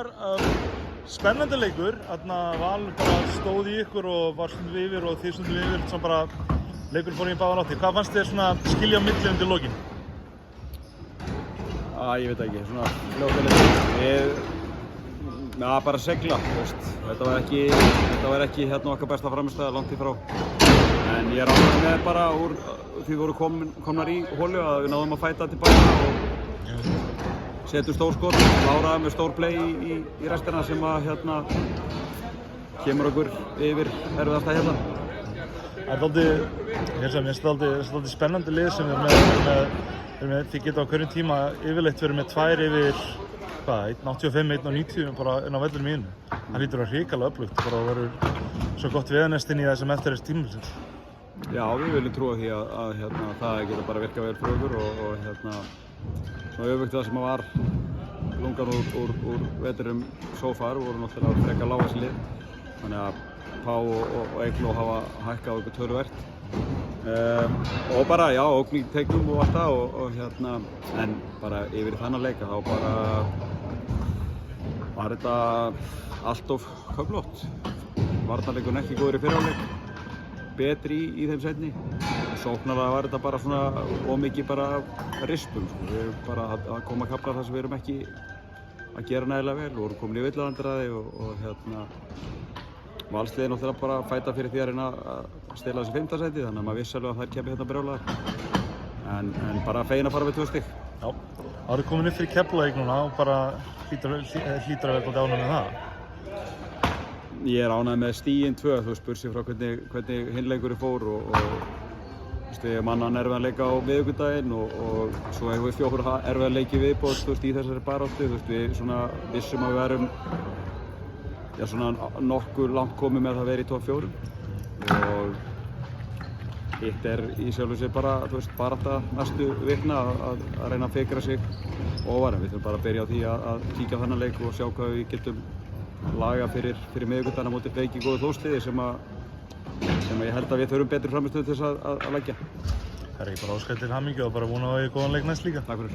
var spennandi leikur. Þarna Valur bara stóð í ykkur og var stundum yfir og þið stundum yfir. Svo bara leikurinn fór í báðar áttir. Hvað fannst þér svona skilja á milli undir lokin? Ég veit ekki, svona fljótlega. Bara segla, veist. Þetta var ekki hérna okkar besta framistæða, langt í frá. En ég ánægður með bara úr því við vorum komnar í holu að við náðum að fæta tilbaka og setjum stór skot, kláraðum með stór play í restina sem að hérna kemur okkur yfir erfiðasta hérna. Það er dálítið spennandi lið sem við erum með. Þið geta á hverjum tíma yfirleitt verið með tvær yfir 1.85, 1.90 bara inn á vellinum í einu. Það hlýtur að hrikalega öflugt, bara að verður svo gott veganest inn í það sem eftir þess tímabilsins. Já, við viljum trúa því að það geta bara virkað vel fyrir okkur og svona öfugt það sem var lungan úr veturum so far voru náttúrulega frekar lága þessi lið. Þannig að Pá og Eygló hafa hækkað okkur töluvert. Og bara, já, ógn í teiknum og allt það en bara yfir í þennan leika þá bara var þetta allt of köflótt. Varnarleikurinn ekki góður í fyrri hálfleik, betri í þeim seinni. Sóknarlega var þetta bara svona ómikið bara rispum, sko. Við bara að koma kaflar þar sem við erum ekki að gera nægilega vel. Við vorum komin í villalandræði og Valsliðið náttúrulega bara að fæta fyrir því að reyna að stela þessi 5. sæti, þannig að maður vissi alveg að þær kemur hérna brjálaðar. En bara fegin að fara með 2 stig. Já, það eru komin upp fyrir Keflavík núna og bara hlýtur að vera dálítið ánægður með það. Ég er ánægður með stigin 2, þú spurði sig frá hvernig hinn leikurinn fór og ég manna erfiðan leika á miðvikudaginn og svo hefur við 4 erfiðan leiki viðbót í þessari baráttu. Við svona vissum að við erum svona nokkuð langt komið með að vera í top 4 og hitt í sjálfu sér bara, barátta næstu vikna að reyna að fikra sig ofar. Við þurfum bara að byrja á því að kíkja á þennan leik og sjá hvað við getum laga fyrir miðvikudaginn á móti leiki góðu Þórsliði sem ég held að við þurfum betri frammistöðu til þess að leggja. Það er ekki bara óskætt til hamingju og bara vona að við góðan leik næst líka. Takk fyrir.